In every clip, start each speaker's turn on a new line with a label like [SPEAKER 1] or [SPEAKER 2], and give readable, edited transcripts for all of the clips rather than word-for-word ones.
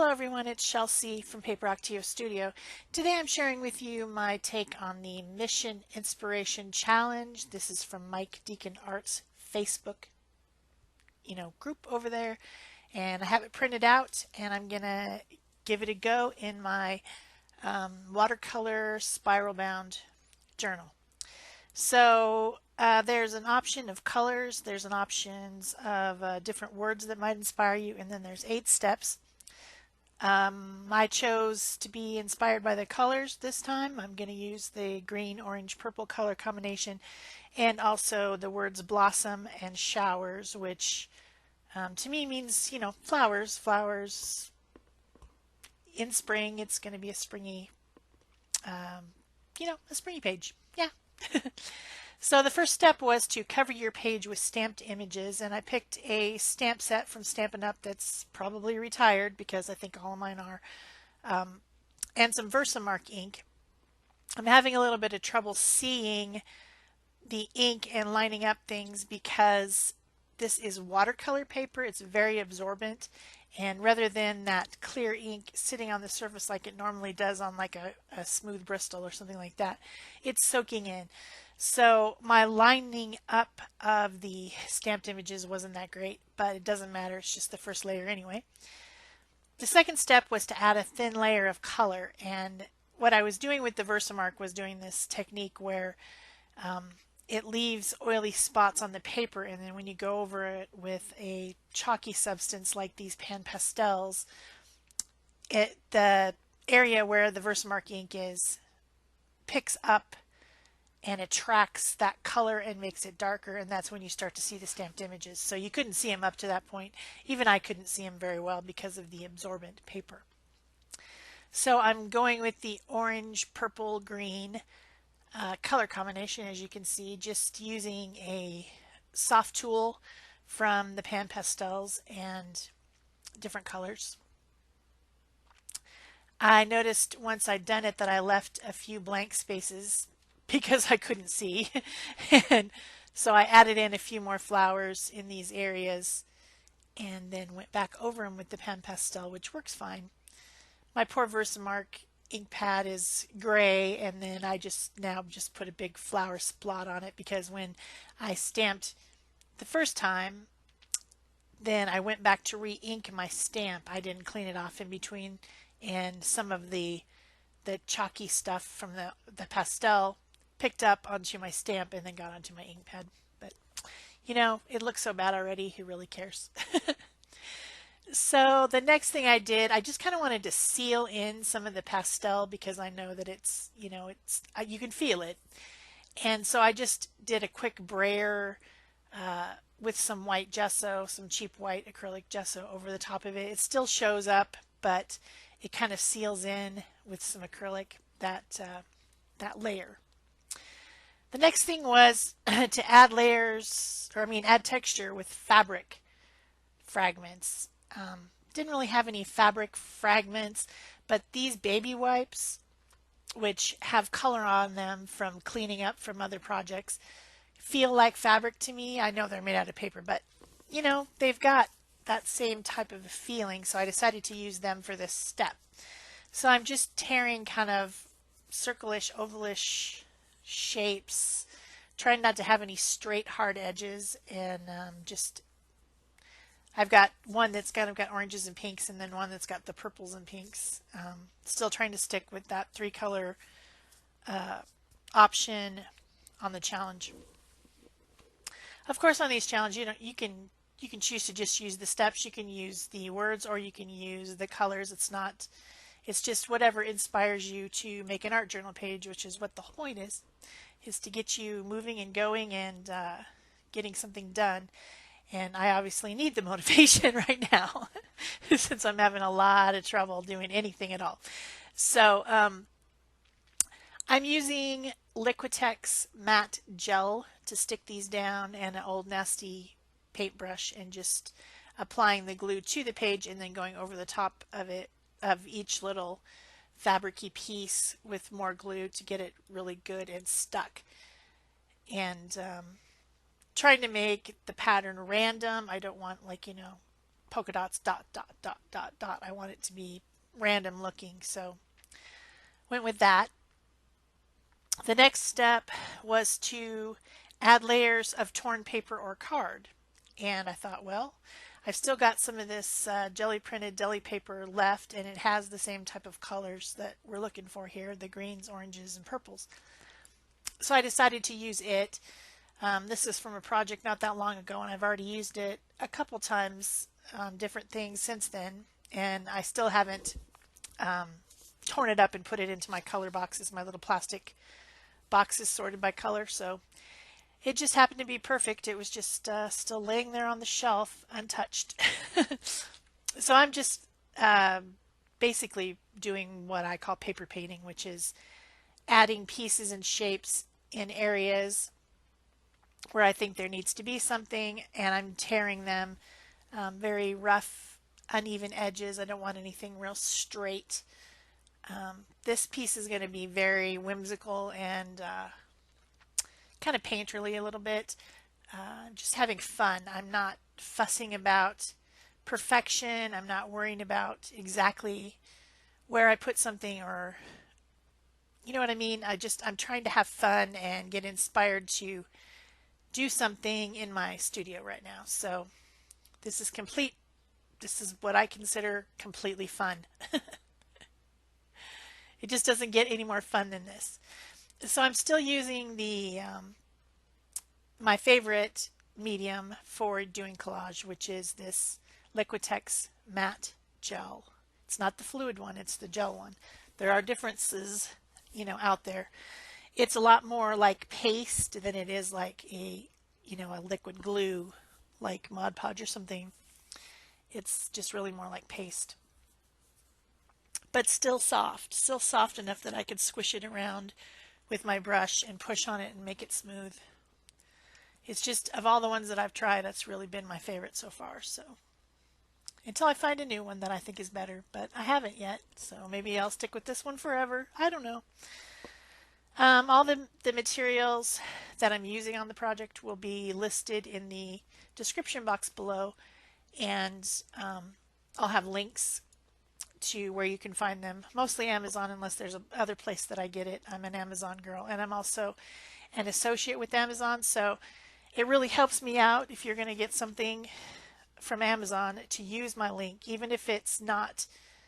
[SPEAKER 1] Hello everyone, it's Shel from Paper Octio Studio. Today I'm sharing with you my take on the Mission Inspiration Challenge. This is from Mike Deacon Art's Facebook, group over there, and I have it printed out and I'm gonna give it a go in my watercolor spiral bound journal. So there's an option of colors, there's an options of different words that might inspire you, and then there's 8 steps. I chose to be inspired by the colors this time. I'm going to use the green, orange, purple color combination and also the words blossom and showers, which to me means, flowers. Flowers in spring. It's going to be a springy, a springy page. Yeah. So the first step was to cover your page with stamped images, and I picked a stamp set from Stampin' Up! That's probably retired because I think all of mine are, and some Versamark ink. I'm having a little bit of trouble seeing the ink and lining up things because this is watercolor paper. It's very absorbent, and rather than that clear ink sitting on the surface like it normally does on like a smooth Bristol or something like that, it's soaking in. So my lining up of the stamped images wasn't that great, but it doesn't matter. It's just the first layer anyway. The second step was to add a thin layer of color, and what I was doing with the Versamark was doing this technique where it leaves oily spots on the paper, and then when you go over it with a chalky substance like these pan pastels, the area where the Versamark ink is picks up and attracts that color and makes it darker, and that's when you start to see the stamped images. So you couldn't see them up to that point. Even I couldn't see them very well because of the absorbent paper. So I'm going with the orange, purple, green color combination, as you can see, just using a soft tool from the pan pastels and different colors. I noticed once I'd done it that I left a few blank spaces because I couldn't see. And so I added in a few more flowers in these areas and then went back over them with the pan pastel, which works fine. My poor Versamark ink pad is gray, and then I just put a big flower splot on it because when I stamped the first time, then I went back to re-ink my stamp. I didn't clean it off in between, and some of the chalky stuff from the pastel picked up onto my stamp and then got onto my ink pad. But it looks so bad already, who really cares? So the next thing I did, I just kind of wanted to seal in some of the pastel because I know that it's you can feel it. And so I just did a quick brayer with some white gesso, some cheap white acrylic gesso over the top of it. It still shows up, but it kind of seals in with some acrylic that layer. The next thing was to add add texture with fabric fragments. Didn't really have any fabric fragments, but these baby wipes, which have color on them from cleaning up from other projects, feel like fabric to me. I know they're made out of paper, but they've got that same type of feeling, so I decided to use them for this step. So I'm just tearing kind of circle-ish, ovalish shapes, trying not to have any straight hard edges, and I've got one that's kind of got oranges and pinks, and then one that's got the purples and pinks. Still trying to stick with that 3-color option on the challenge. Of course, on these challenges, you can choose to just use the steps. You can use the words, or you can use the colors. It's just whatever inspires you to make an art journal page, which is what the whole point is to get you moving and going and getting something done. And I obviously need the motivation right now since I'm having a lot of trouble doing anything at all. So I'm using Liquitex matte gel to stick these down, and an old nasty paintbrush, and just applying the glue to the page and then going over the top of each little fabric-y piece with more glue to get it really good and stuck. And trying to make the pattern random. I don't want polka dots, dot, dot, dot, dot, dot. I want it to be random looking, so went with that. The next step was to add layers of torn paper or card. And I thought, well, I've still got some of this jelly printed deli paper left, and it has the same type of colors that we're looking for here, the greens, oranges, and purples. So I decided to use it. This is from a project not that long ago, and I've already used it a couple times on different things since then, and I still haven't torn it up and put it into my color boxes, my little plastic boxes sorted by color. So it just happened to be perfect. It was just still laying there on the shelf untouched. So I'm just basically doing what I call paper painting, which is adding pieces and shapes in areas where I think there needs to be something, and I'm tearing them very rough, uneven edges. I don't want anything real straight. This piece is going to be very whimsical and kind of painterly a little bit. Just having fun. I'm not fussing about perfection. I'm not worrying about exactly where I put something, or you know what I mean? I'm trying to have fun and get inspired to do something in my studio right now. So this is complete. This is what I consider completely fun. It just doesn't get any more fun than this. So I'm still using the my favorite medium for doing collage, which is this Liquitex matte gel. It's not the fluid one, it's the gel one. There are differences, out there. It's a lot more like paste than it is like a liquid glue like Mod Podge or something. It's just really more like paste. But still soft enough that I could squish it around with my brush and push on it and make it smooth. It's just, of all the ones that I've tried, that's really been my favorite so far. So until I find a new one that I think is better, but I haven't yet. So maybe I'll stick with this one forever. I don't know. All the materials that I'm using on the project will be listed in the description box below, and I'll have links to where you can find them. Mostly Amazon, unless there's other place that I get it. I'm an Amazon girl, and I'm also an associate with Amazon, so it really helps me out if you're going to get something from Amazon to use my link, even if it's not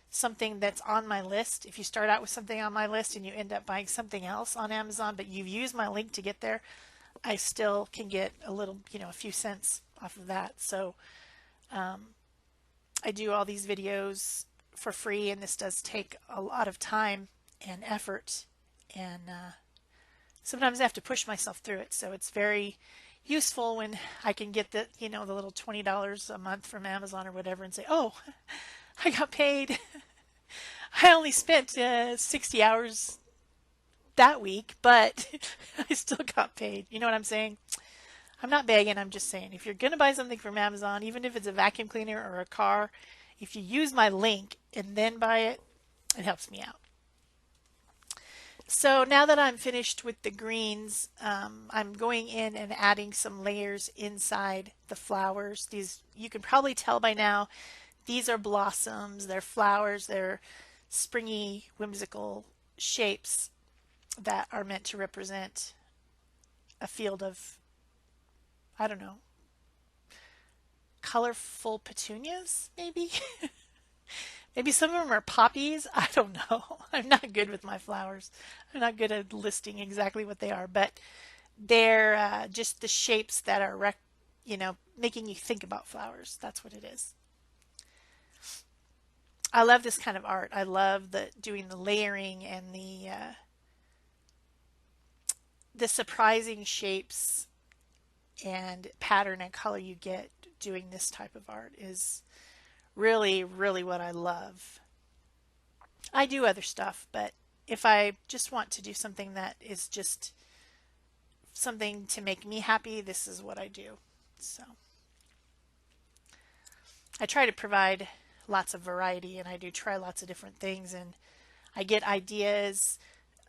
[SPEAKER 1] something that's on my list. If you start out with something on my list and you end up buying something else on Amazon, but you've used my link to get there, I still can get a little, a few cents off of that. So I do all these videos for free, and this does take a lot of time and effort, and sometimes I have to push myself through it. So it's very useful when I can get the the little $20 a month from Amazon or whatever and say, oh, I got paid. I only spent 60 hours that week, but I still got paid. You know what I'm saying? I'm not begging, I'm just saying, if you're going to buy something from Amazon, even if it's a vacuum cleaner or a car, if you use my link and then buy it, it helps me out. So now that I'm finished with the greens, I'm going in and adding some layers inside the flowers. These, you can probably tell by now, these are blossoms, they're flowers, they're springy, whimsical shapes that are meant to represent a field of, I don't know, colorful petunias, maybe? Maybe some of them are poppies. I don't know. I'm not good with my flowers. I'm not good at listing exactly what they are, but they're just the shapes that are, making you think about flowers. That's what it is. I love this kind of art. I love doing the layering and the surprising shapes and pattern and color you get doing this type of art is really, really what I love. I do other stuff, but if I just want to do something that is just something to make me happy, this is what I do. So I try to provide lots of variety, and I do try lots of different things, and I get ideas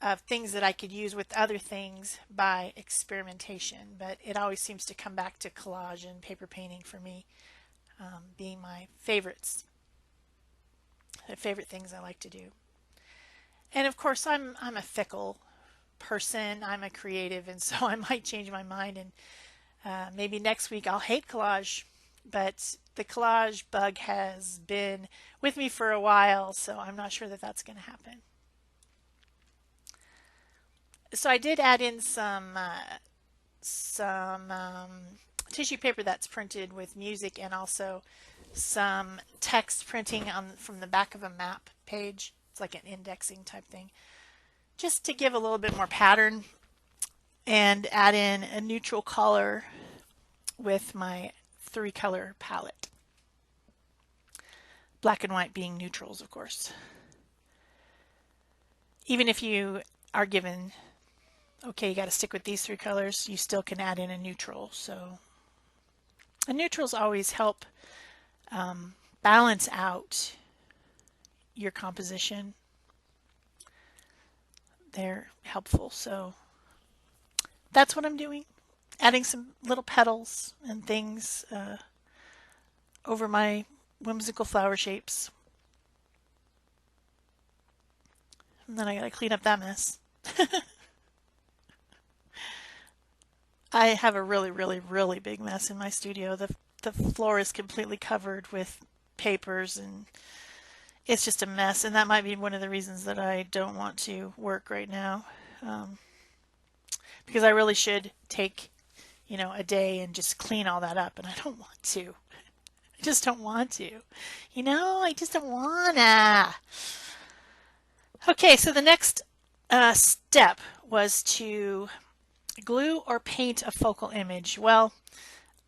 [SPEAKER 1] of things that I could use with other things by experimentation, but it always seems to come back to collage and paper painting for me. being my favorites, the favorite things I like to do. And of course, I'm a fickle person. I'm a creative, and so I might change my mind. And maybe next week I'll hate collage, but the collage bug has been with me for a while, so I'm not sure that that's going to happen. So I did add in some tissue paper that's printed with music, and also some text printing on from the back of a map page. It's like an indexing type thing, just to give a little bit more pattern, and add in a neutral color with my 3-color palette. Black and white being neutrals, of course. Even if you are given, okay, you got to stick with these 3 colors, you still can add in a neutral. So, and neutrals always help balance out your composition. They're helpful. So that's what I'm doing. Adding some little petals and things over my whimsical flower shapes. And then I gotta clean up that mess. I have a really, really, really big mess in my studio. The floor is completely covered with papers, and it's just a mess. And that might be one of the reasons that I don't want to work right now, because I really should take, a day and just clean all that up, and I don't want to. I just don't want to. I just don't wanna. Okay, so the next step was to glue or paint a focal image. Well,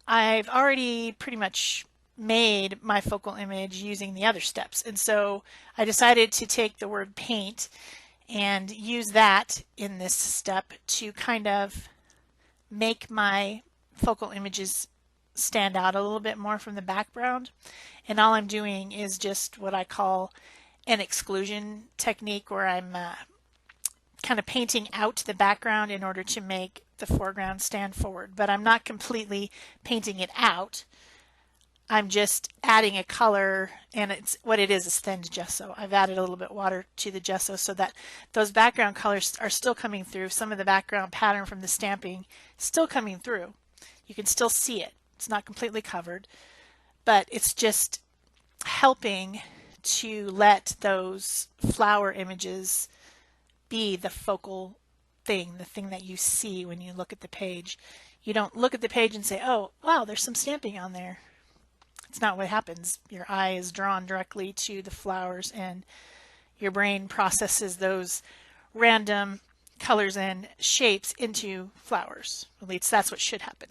[SPEAKER 1] I've already pretty much made my focal image using the other steps, and so I decided to take the word paint and use that in this step to kind of make my focal images stand out a little bit more from the background. And all I'm doing is just what I call an exclusion technique, where I'm kind of painting out the background in order to make the foreground stand forward. But I'm not completely painting it out. I'm just adding a color, and it's what it is thinned gesso. I've added a little bit of water to the gesso so that those background colors are still coming through. Some of the background pattern from the stamping still coming through. You can still see it. It's not completely covered, but it's just helping to let those flower images be the focal thing, the thing that you see when you look at the page. You don't look at the page and say, oh, wow, there's some stamping on there. It's not what happens. Your eye is drawn directly to the flowers, and your brain processes those random colors and shapes into flowers. At least that's what should happen.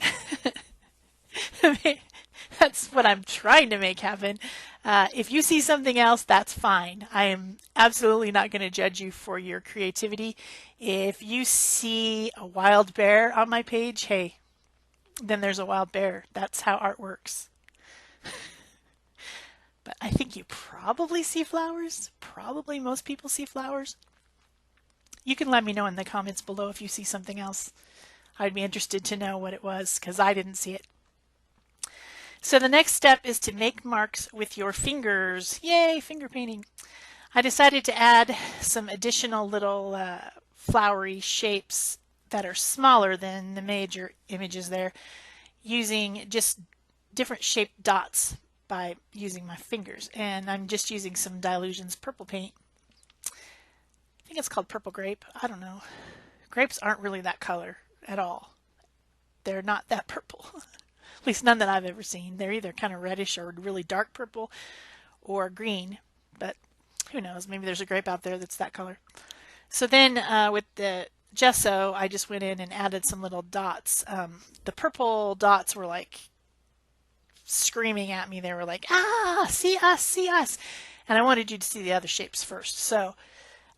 [SPEAKER 1] That's what I'm trying to make happen. If you see something else, that's fine. I am absolutely not going to judge you for your creativity. If you see a wild bear on my page, hey, then there's a wild bear. That's how art works. But I think you probably see flowers. Probably most people see flowers. You can let me know in the comments below if you see something else. I'd be interested to know what it was, because I didn't see it. So the next step is to make marks with your fingers. Yay, finger painting. I decided to add some additional little flowery shapes that are smaller than the major images there, using just different shaped dots by using my fingers. And I'm just using some Dylusions purple paint. I think it's called purple grape. I don't know. Grapes aren't really that color at all. They're not that purple. At least none that I've ever seen. They're either kind of reddish or really dark purple or green, but who knows? Maybe there's a grape out there that's that color. So then with the gesso, I just went in and added some little dots. The purple dots were like screaming at me. They were like, ah, see us, see us. And I wanted you to see the other shapes first. So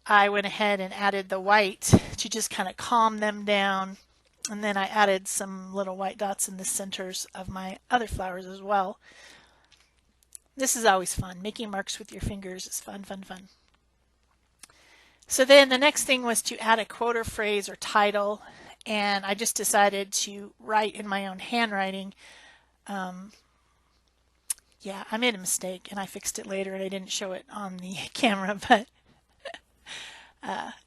[SPEAKER 1] I went ahead and added the white to just kind of calm them down. And then I added some little white dots in the centers of my other flowers as well. This is always fun. Making marks with your fingers is fun, fun, fun. So then the next thing was to add a quote or phrase or title. And I just decided to write in my own handwriting yeah, I made a mistake and I fixed it later and I didn't show it on the camera, but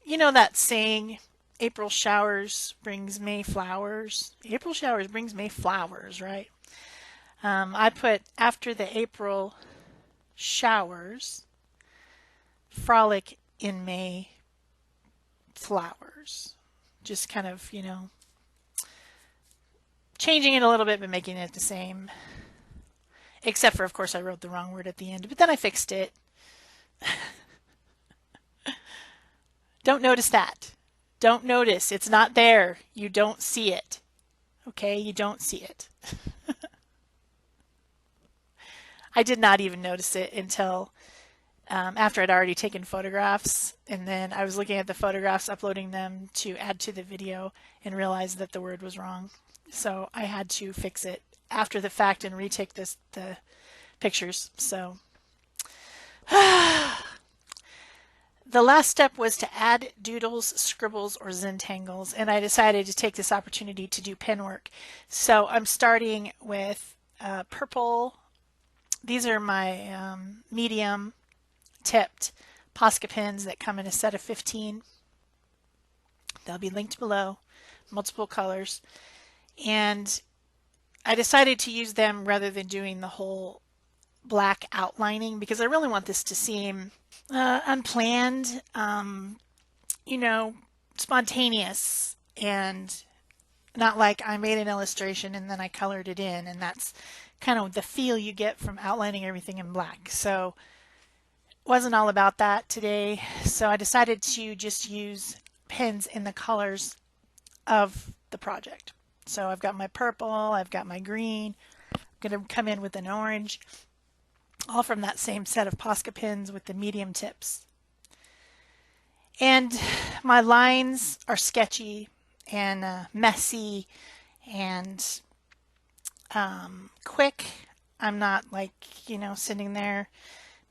[SPEAKER 1] you know that saying, April showers brings May flowers. April showers brings May flowers, right? I put after the April showers, frolic in May flowers. Just kind of, you know, changing it a little bit but making it the same. Except for, of course, I wrote the wrong word at the end, but then I fixed it. Don't notice that. Don't notice. It's not there. You don't see it. Okay? You don't see it. I did not even notice it until after I'd already taken photographs, and then I was looking at the photographs, uploading them to add to the video, and realized that the word was wrong. So I had to fix it after the fact and retake the pictures. So the last step was to add doodles, scribbles, or Zentangles, and I decided to take this opportunity to do pen work. So I'm starting with purple. These are my medium tipped Posca pens that come in a set of 15. They'll be linked below, multiple colors. And I decided to use them rather than doing the whole black outlining because I really want this to seem unplanned, you know, spontaneous, and not like I made an illustration and then I colored it in, and that's kind of the feel you get from outlining everything in black. So it wasn't all about that today, so I decided to just use pens in the colors of the project. So I've got my purple, I've got my green, I'm going to come in with an orange, all from that same set of Posca pens with the medium tips. And my lines are sketchy and messy and quick. I'm not like, you know, sitting there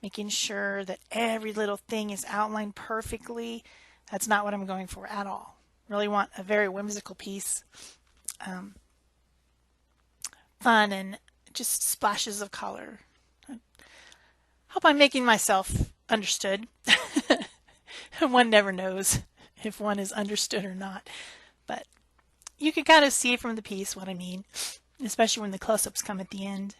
[SPEAKER 1] making sure that every little thing is outlined perfectly. That's not what I'm going for at all. Really want a very whimsical piece. Fun and just splashes of color. I hope I'm making myself understood. One never knows if one is understood or not, but you can kind of see from the piece what I mean, especially when the close-ups come at the end.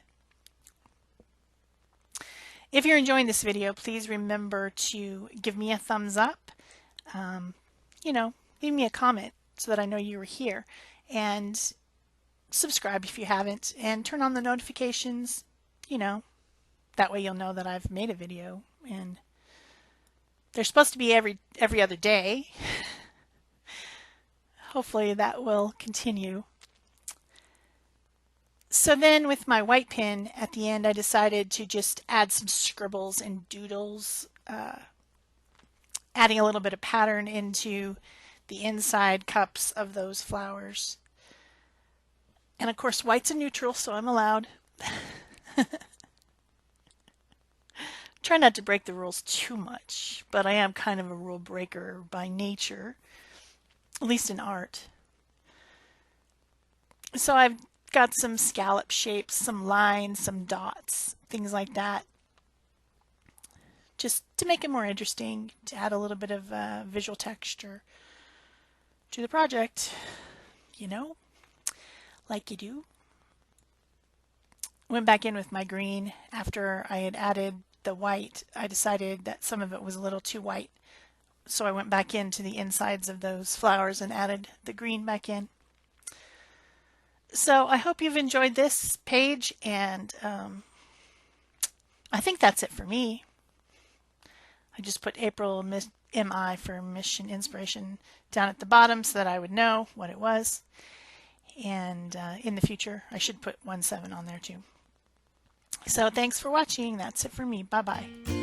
[SPEAKER 1] If you're enjoying this video, please remember to give me a thumbs up, you know, leave me a comment so that I know you were here, and subscribe if you haven't, and turn on the notifications, you know, that way you'll know that I've made a video, and they're supposed to be every other day. Hopefully that will continue. So then with my white pen at the end, I decided to just add some scribbles and doodles, adding a little bit of pattern into the inside cups of those flowers. And of course, white's a neutral, so I'm allowed. Try not to break the rules too much, but I am kind of a rule breaker by nature, at least in art. So I've got some scallop shapes, some lines, some dots, things like that, just to make it more interesting, to add a little bit of visual texture to the project, you know, like you do. Went back in with my green after I had added the white. I decided that some of it was a little too white, so I went back into the insides of those flowers and added the green back in. So I hope you've enjoyed this page, and I think that's it for me. I just put April MI for Mission Inspiration down at the bottom so that I would know what it was. And in the future, I should put 17 on there too. So thanks for watching. That's it for me. Bye-bye.